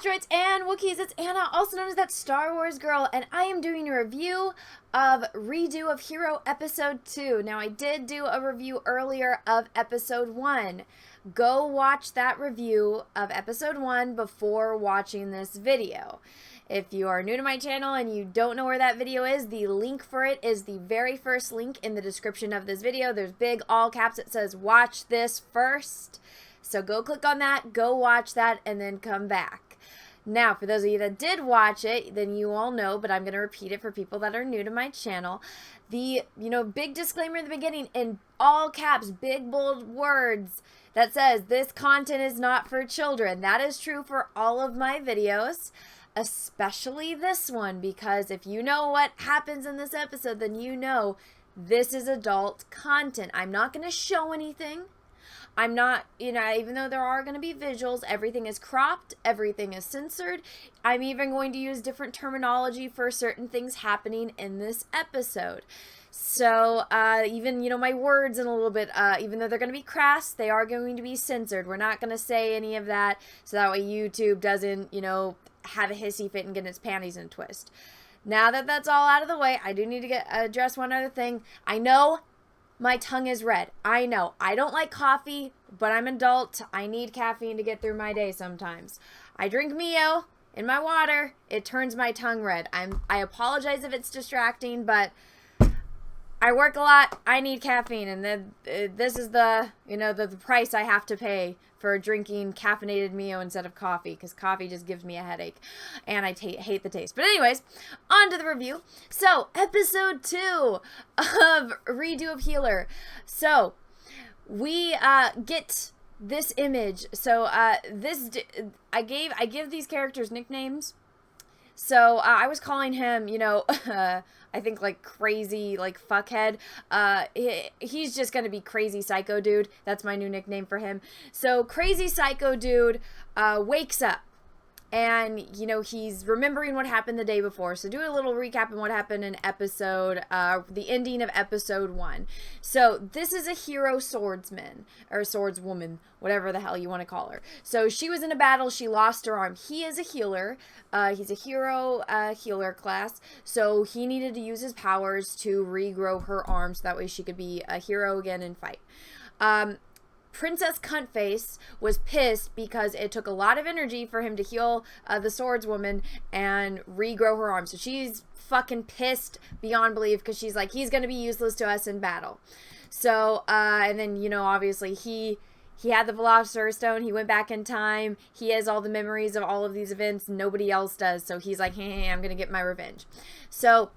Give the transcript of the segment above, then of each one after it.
Asteroids and Wookiees, it's Anna, also known as That Star Wars Girl, and I am doing a review of Redo of Hero Episode 2. Now, I did do a review earlier of Episode 1. Go watch that review of Episode 1 before watching this video. If you are new to my channel and you don't know where that video is, the link for it is the very first link in the description of this video. There's big all caps that says, watch this first. So go click on that, go watch that, and then come back. Now, for those of you that did watch it, then you all know, but I'm going to repeat it for people that are new to my channel. The, big disclaimer in the beginning in all caps, big bold words that says this content is not for children. That is true for all of my videos, especially this one, because if you know what happens in this episode, then you know this is adult content. I'm not going to show anything. I'm not, even though there are going to be visuals, everything is cropped, everything is censored. I'm even going to use different terminology for certain things happening in this episode. So, even, my words in a little bit, even though they're going to be crass, they are going to be censored. We're not going to say any of that, so that way YouTube doesn't, have a hissy fit and get its panties in a twist. Now that that's all out of the way, I do need to address one other thing. I know my tongue is red. I know. I don't like coffee, but I'm an adult. I need caffeine to get through my day sometimes. I drink Mio in my water. It turns my tongue red. I apologize if it's distracting, but I work a lot. I need caffeine, and then this is the, the price I have to pay for drinking caffeinated Mio instead of coffee, because coffee just gives me a headache, and I hate the taste. But anyways, on to the review. So, episode 2 of Redo of Healer. So, we get this image. So, I give these characters nicknames. So, I was calling him, I think, like, crazy, like, fuckhead. He's just gonna be Crazy Psycho Dude. That's my new nickname for him. So, Crazy Psycho Dude wakes up. And, he's remembering what happened the day before. So, do a little recap on what happened in the ending of episode 1. So, this is a hero swordsman, or swordswoman, whatever the hell you want to call her. So, she was in a battle. She lost her arm. He is a healer. He's a hero healer class. So, he needed to use his powers to regrow her arm so that way she could be a hero again and fight. Princess Cuntface was pissed because it took a lot of energy for him to heal the swordswoman and regrow her arm. So she's fucking pissed beyond belief because she's like, he's going to be useless to us in battle. So, and then, obviously he had the Velociraptor Stone. He went back in time. He has all the memories of all of these events. Nobody else does. So he's like, hey, I'm going to get my revenge. So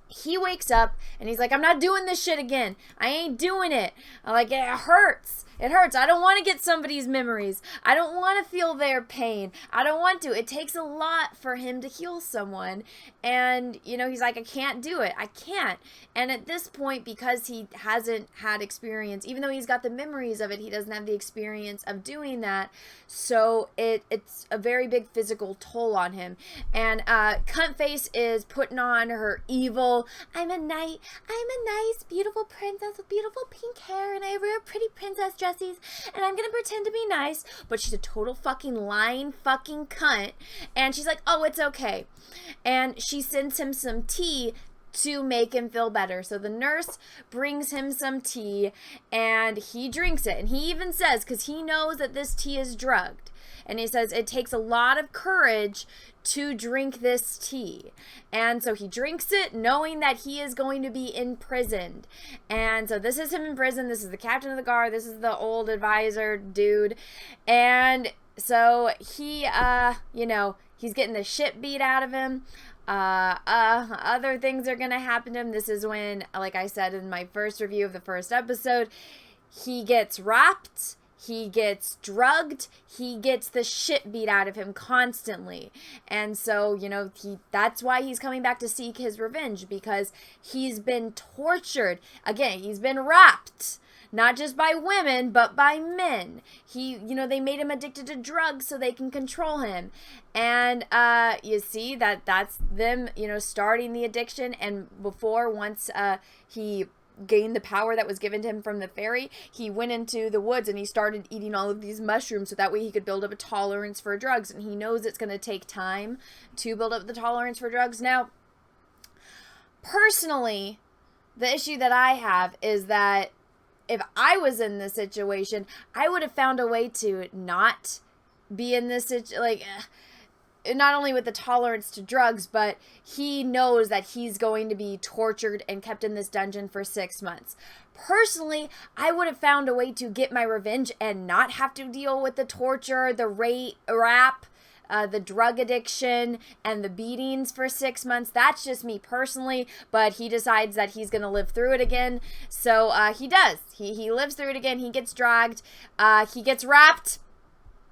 he wakes up and he's like, I'm not doing this shit again. I ain't doing it. Like, it hurts. It hurts. I don't want to get somebody's memories. I don't want to feel their pain. I don't want to. It takes a lot for him to heal someone. And, he's like, I can't do it. I can't. And at this point, because he hasn't had experience, even though he's got the memories of it, he doesn't have the experience of doing that. So it's a very big physical toll on him. And Cuntface is putting on her evil, I'm a nice, beautiful princess with beautiful pink hair, and I wear pretty princess dresses, and I'm gonna pretend to be nice, but she's a total fucking lying fucking cunt, and she's like, oh, it's okay, and she sends him some tea to make him feel better. So the nurse brings him some tea, and he drinks it, and he even says, because he knows that this tea is drugged, and he says it takes a lot of courage to drink this tea. And so he drinks it knowing that he is going to be imprisoned. And so this is him in prison. This is the captain of the guard. This is the old advisor dude. And so he, he's getting the shit beat out of him. Other things are gonna happen to him. This is when, like I said in my first review of the first episode, he gets wrapped. He gets drugged. He gets the shit beat out of him constantly. And so, that's why he's coming back to seek his revenge, because he's been tortured. Again, he's been wrapped. Not just by women, but by men. They made him addicted to drugs so they can control him. And you see that's them, starting the addiction. And once he gain the power that was given to him from the fairy, he went into the woods and he started eating all of these mushrooms so that way he could build up a tolerance for drugs. And he knows it's going to take time to build up the tolerance for drugs. Now, personally, the issue that I have is that if I was in this situation, I would have found a way to not be in this situation, not only with the tolerance to drugs, but he knows that he's going to be tortured and kept in this dungeon for 6 months. Personally, I would have found a way to get my revenge and not have to deal with the torture, the rap, the drug addiction, and the beatings for 6 months. That's just me personally, but he decides that he's going to live through it again. So he does. He lives through it again. He gets dragged. He gets rapped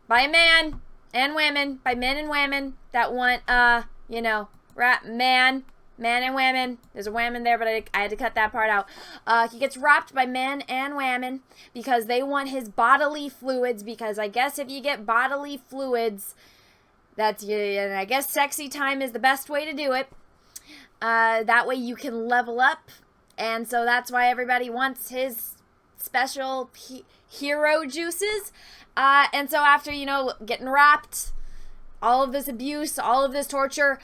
by a man and women, by men and women that want, rap man and women. There's a woman there, but I had to cut that part out. He gets rapped by men and women because they want his bodily fluids, because I guess if you get bodily fluids, and I guess sexy time is the best way to do it. That way you can level up, and so that's why everybody wants his special hero juices. And so after, getting wrapped, all of this abuse, all of this torture,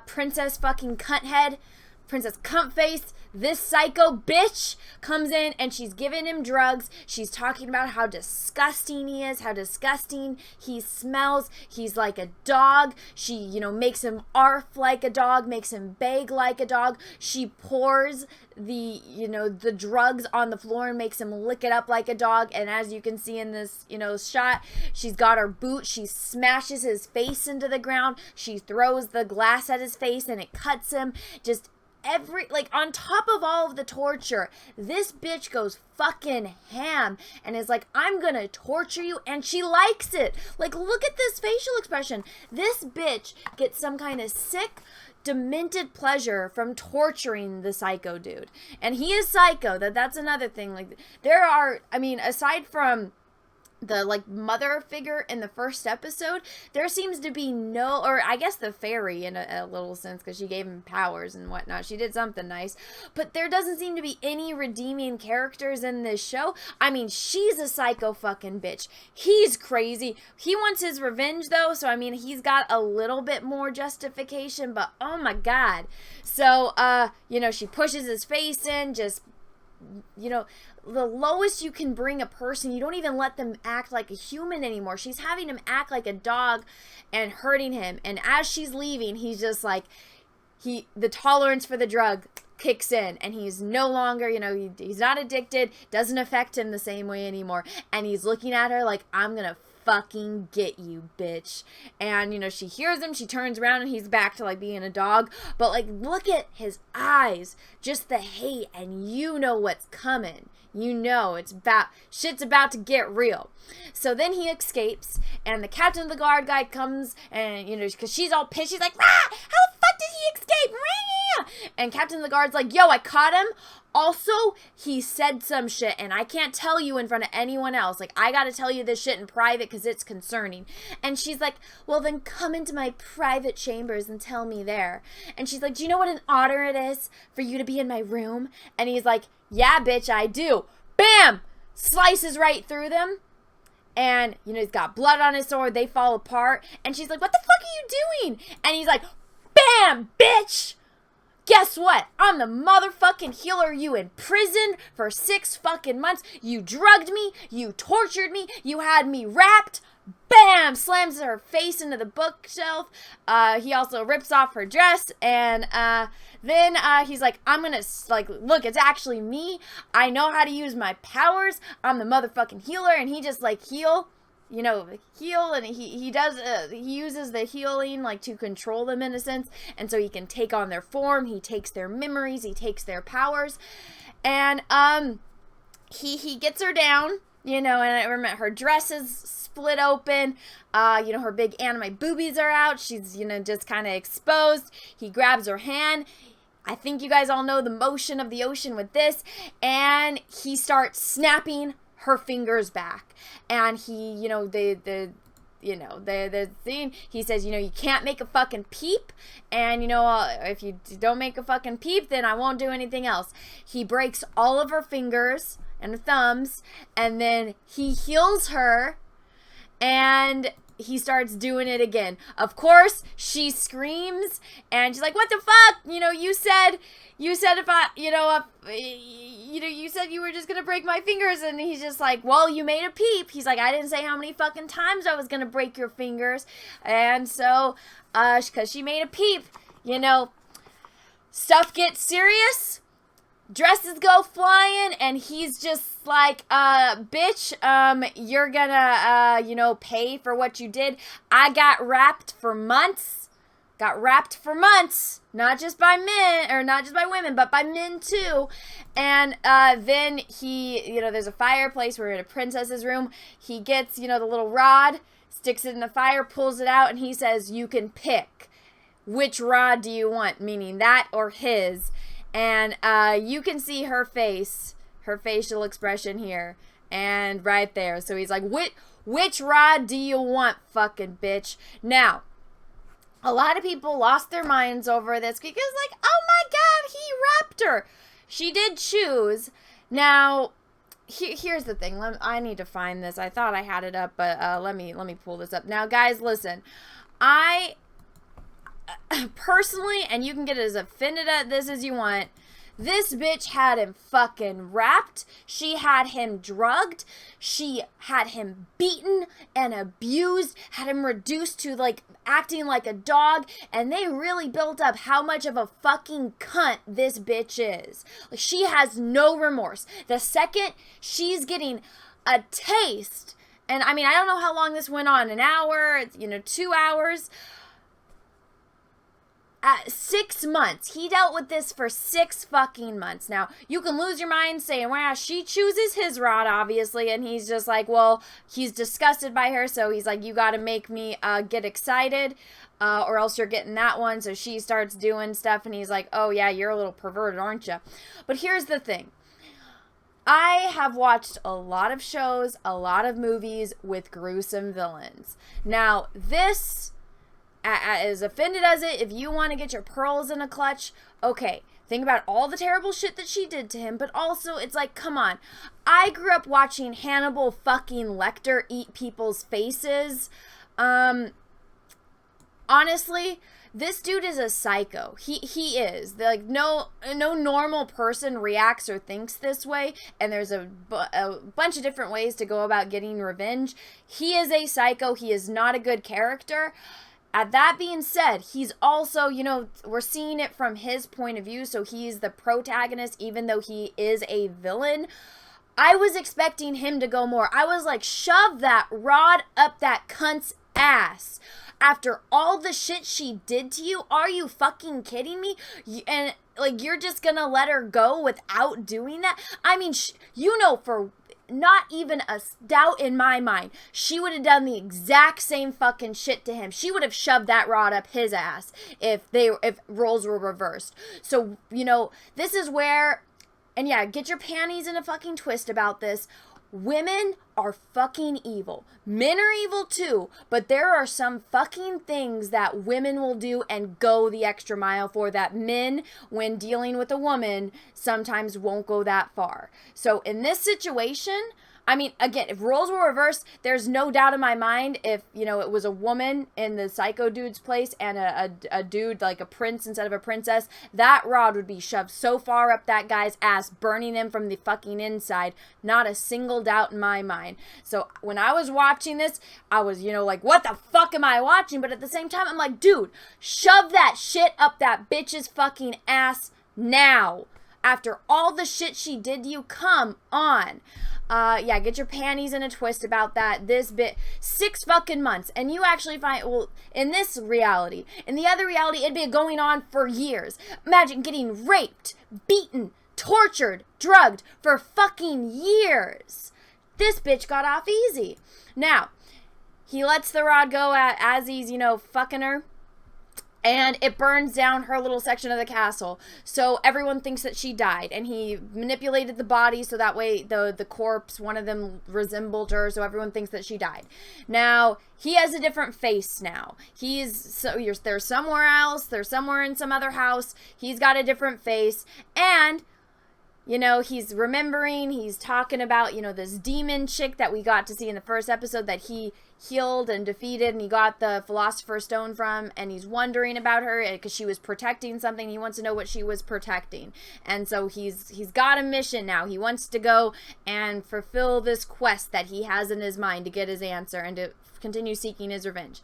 Princess fucking cunthead, Princess cuntface, this psycho bitch comes in and she's giving him drugs. She's talking about how disgusting he is, how disgusting he smells. He's like a dog. She, makes him arf like a dog, makes him beg like a dog. She pours the drugs on the floor and makes him lick it up like a dog. And as you can see in this, shot, she's got her boot. She smashes his face into the ground. She throws the glass at his face and it cuts him. Just on top of all of the torture, this bitch goes fucking ham and is like, I'm gonna torture you, and she likes it. Look at this facial expression. This bitch gets some kind of sick, demented pleasure from torturing the psycho dude. And he is psycho. That's another thing. There are, aside from the mother figure in the first episode, there seems to be no, or I guess the fairy in a little sense, because she gave him powers and whatnot. She did something nice, but there doesn't seem to be any redeeming characters in this show. She's a psycho fucking bitch. He's crazy. He wants his revenge though, so he's got a little bit more justification, but oh my god. So she pushes his face in, just the lowest you can bring a person, you don't even let them act like a human anymore. She's having him act like a dog and hurting him. And as she's leaving, he's just like, the tolerance for the drug kicks in, and he's no longer, he's not addicted, doesn't affect him the same way anymore. And he's looking at her like, I'm gonna fucking get you, bitch. And she hears him, she turns around, and he's back to being a dog. But look at his eyes, just the hate, and what's coming. Shit's about to get real. So then he escapes, and the captain of the guard guy comes, and because she's all pissed, she's like, "Rah! How the fuck did he escape?" Rah! And captain of the guard's like, "Yo, I caught him. Also, he said some shit, and I can't tell you in front of anyone else. I gotta tell you this shit in private because it's concerning." And she's like, "Well, then come into my private chambers and tell me there." And she's like, "Do you know what an honor it is for you to be in my room?" And he's like, "Yeah, bitch, I do." Bam! Slices right through them. And, he's got blood on his sword. They fall apart. And she's like, "What the fuck are you doing?" And he's like, "Bam, bitch! Guess what? I'm the motherfucking healer. You in prison for 6 fucking months. You drugged me. You tortured me. You had me wrapped." Bam! Slams her face into the bookshelf. He also rips off her dress. And then he's like, "I'm gonna, look, it's actually me. I know how to use my powers. I'm the motherfucking healer." And he just, heal, and he uses the healing, to control them in a sense. And so he can take on their form. He takes their memories. He takes their powers. And he gets her down, and I remember her dress is split open. Her big anime boobies are out. She's, just kind of exposed. He grabs her hand. I think you guys all know the motion of the ocean with this. And he starts snapping her fingers back. And he, the thing, he says, you can't make a fucking peep, and, if you don't make a fucking peep, then I won't do anything else. He breaks all of her fingers and her thumbs, and then he heals her, and he starts doing it again. Of course, she screams, and she's like, what the fuck? You said if I, you said you were just gonna break my fingers, and he's just like, well, you made a peep. He's like, I didn't say how many fucking times I was gonna break your fingers. And so, cause she made a peep, stuff gets serious, dresses go flying, and he's just like, bitch, you're gonna, pay for what you did. I got wrapped for months. Not just by men, or not just by women, but by men too. And then he, there's a fireplace. We're in a princess's room. He gets, the little rod, sticks it in the fire, pulls it out, and he says, you can pick. Which rod do you want? Meaning that or his. And you can see her face, her facial expression here, and right there. So he's like, which rod do you want, fucking bitch? Now, a lot of people lost their minds over this because, like, oh my god, he wrapped her. She did choose. Now, here's the thing. I need to find this. I thought I had it up, but let me pull this up. Now, guys, listen. I personally, and you can get as offended at this as you want, this bitch had him fucking wrapped. She had him drugged. She had him beaten and abused, had him reduced to, like, acting like a dog, and they really built up how much of a fucking cunt this bitch is. Like, she has no remorse. The second she's getting a taste, and I mean, I don't know how long this went on, an hour, 2 hours, 6 months. He dealt with this for 6 fucking months. Now, you can lose your mind saying, wow, she chooses his rod, obviously, and he's just like, well, he's disgusted by her, so he's like, you gotta make me get excited, or else you're getting that one. So she starts doing stuff, and he's like, oh yeah, you're a little perverted, aren't you? But here's the thing. I have watched a lot of shows, a lot of movies with gruesome villains. Now, this, as offended as it, if you want to get your pearls in a clutch, okay, think about all the terrible shit that she did to him, but also, it's like, come on. I grew up watching Hannibal fucking Lecter eat people's faces. Honestly, this dude is a psycho. He is. Like, no normal person reacts or thinks this way, and there's a bunch of different ways to go about getting revenge. He is a psycho. He is not a good character. That being said, he's also, we're seeing it from his point of view, so he's the protagonist, even though he is a villain. I was expecting him to go more. I was like, shove that rod up that cunt's ass. After all the shit she did to you, are you fucking kidding me? And, like, you're just gonna let her go without doing that? I mean, for not even a doubt in my mind, she would have done the exact same fucking shit to him. She would have shoved that rod up his ass if roles were reversed. So, this is where, and yeah, get your panties in a fucking twist about this. Women are fucking evil. Men are evil too, but there are some fucking things that women will do and go the extra mile for that men, when dealing with a woman, sometimes won't go that far. So in this situation, I mean, again, if roles were reversed, there's no doubt in my mind if, it was a woman in the psycho dude's place and a dude, like a prince instead of a princess, that rod would be shoved so far up that guy's ass, burning him from the fucking inside. Not a single doubt in my mind. So when I was watching this, I was, like, what the fuck am I watching? But at the same time, I'm like, dude, shove that shit up that bitch's fucking ass now. After all the shit she did to you, come on. Yeah, get your panties in a twist about that. 6 fucking months. And you actually find, well, in this reality, in the other reality, it'd be going on for years. Imagine getting raped, beaten, tortured, drugged for fucking years. This bitch got off easy. Now, he lets the rod go as he's, fucking her. and it burns down her little section of the castle. So everyone thinks that she died, and he manipulated the body so that way the corpse, one of them resembled her, so everyone thinks that she died. Now he has a different face now. They're somewhere else, they're somewhere in some other house. He's got a different face, and he's remembering, he's talking about, this demon chick that we got to see in the first episode that he healed and defeated, and he got the Philosopher's Stone from, and he's wondering about her because she was protecting something. He wants to know what she was protecting. And so he's got a mission now. He wants to go and fulfill this quest that he has in his mind to get his answer and to continue seeking his revenge.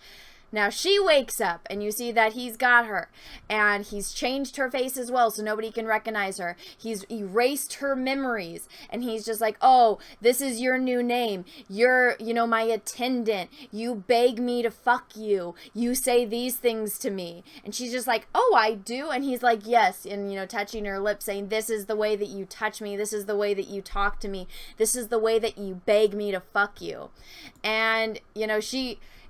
Now she wakes up, and you see that he's got her, and he's changed her face as well so nobody can recognize her. He's erased her memories, and he's just like, oh, this is your new name. You're, my attendant. You beg me to fuck you. You say these things to me. And she's just like, oh, I do? And he's like, yes. And, touching her lips, saying, this is the way that you touch me. This is the way that you talk to me. This is the way that you beg me to fuck you. And,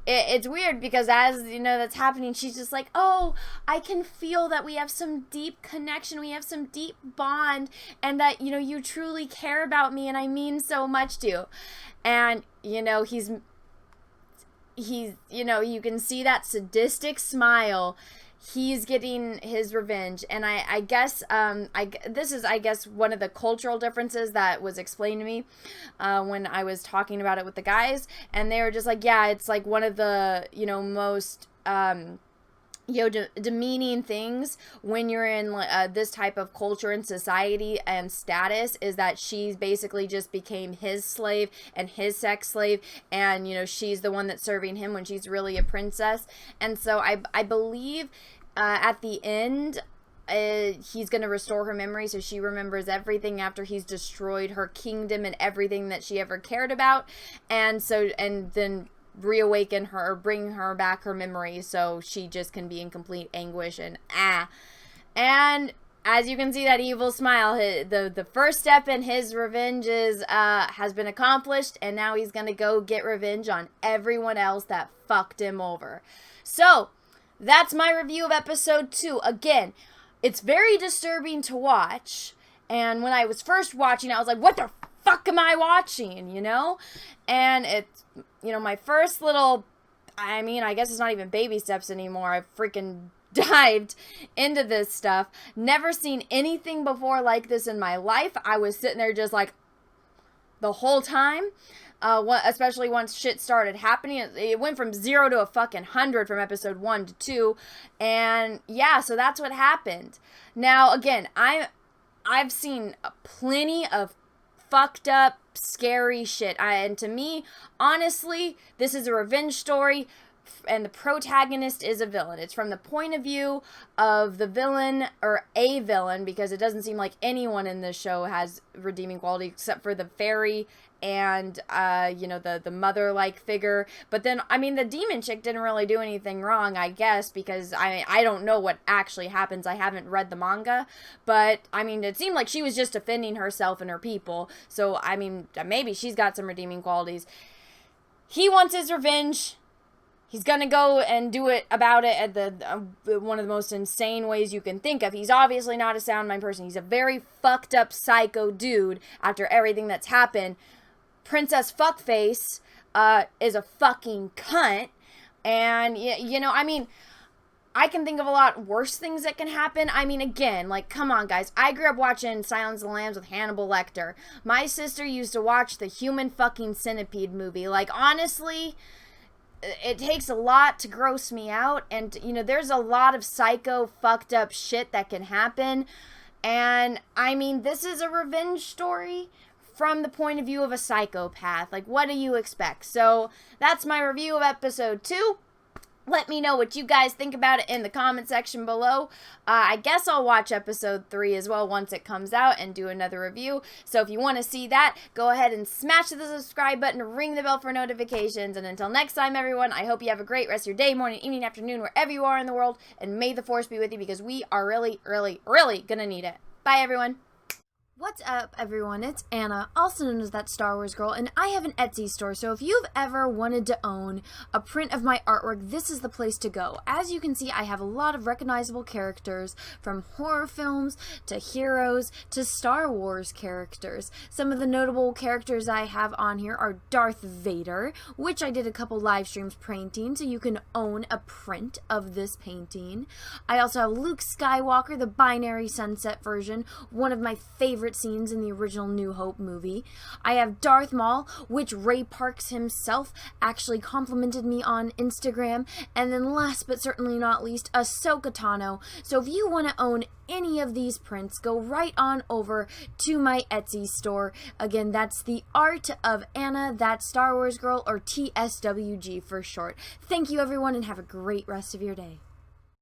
it's weird because as, that's happening, she's just like, oh, I can feel that we have some deep connection. We have some deep bond, and that, you truly care about me, and I mean so much to you. And, he's you can see that sadistic smile. He's getting his revenge, and I guess this is one of the cultural differences that was explained to me when I was talking about it with the guys, and they were just like, yeah, it's like one of the most demeaning things when you're in this type of culture and society and status, is that she basically just became his slave and his sex slave, and she's the one that's serving him when she's really a princess. And so I believe at the end he's going to restore her memory so she remembers everything after he's destroyed her kingdom and everything that she ever cared about, and then reawaken her or bring her back her memory so she just can be in complete anguish and as you can see, that evil smile, the first step in his revenge has been accomplished, and now he's gonna go get revenge on everyone else that fucked him over. So that's my review of episode 2. Again, it's very disturbing to watch, and when I was first watching, I was like, what the fuck am I watching, And it's, my first little, I guess it's not even baby steps anymore. I've freaking dived into this stuff. Never seen anything before like this in my life. I was sitting there just like the whole time. Especially once shit started happening, it went from 0 to a fucking 100 from episode 1 to 2, and yeah, so that's what happened. Now, again, I've seen plenty of fucked up, scary shit, and to me, honestly, this is a revenge story, and the protagonist is a villain. It's from the point of view of the villain, or a villain, because it doesn't seem like anyone in this show has redeeming quality except for the fairy and the mother-like figure. But then, the demon chick didn't really do anything wrong, I guess, because I don't know what actually happens. I haven't read the manga, but it seemed like she was just defending herself and her people. So maybe she's got some redeeming qualities. He wants his revenge. He's gonna go and do it about it at the one of the most insane ways you can think of. He's obviously not a sound mind person. He's a very fucked up psycho dude after everything that's happened. Princess Fuckface is a fucking cunt. And, I can think of a lot worse things that can happen. Again, come on, guys. I grew up watching Silence of the Lambs with Hannibal Lecter. My sister used to watch the Human fucking Centipede movie. Honestly, it takes a lot to gross me out, and there's a lot of psycho fucked up shit that can happen, and this is a revenge story from the point of view of a psychopath. What do you expect? So that's my review of episode 2. Let me know what you guys think about it in the comment section below. I guess I'll watch episode 3 as well once it comes out and do another review. So if you want to see that, go ahead and smash the subscribe button, ring the bell for notifications. And until next time, everyone, I hope you have a great rest of your day, morning, evening, afternoon, wherever you are in the world. And may the force be with you, because we are really, really, really going to need it. Bye, everyone. What's up, everyone? It's Anna, also known as That Star Wars Girl, and I have an Etsy store, so if you've ever wanted to own a print of my artwork, this is the place to go. As you can see, I have a lot of recognizable characters, from horror films to heroes to Star Wars characters. Some of the notable characters I have on here are Darth Vader, which I did a couple live streams painting, so you can own a print of this painting. I also have Luke Skywalker, the binary sunset version, one of my favorite scenes in the original New Hope movie. I have Darth Maul, which Ray Parks himself actually complimented me on Instagram. And then last but certainly not least, Ahsoka Tano. So if you want to own any of these prints, go right on over to my Etsy store. Again, that's The Art of Anna, That Star Wars Girl, or TSWG for short. Thank you, everyone, and have a great rest of your day.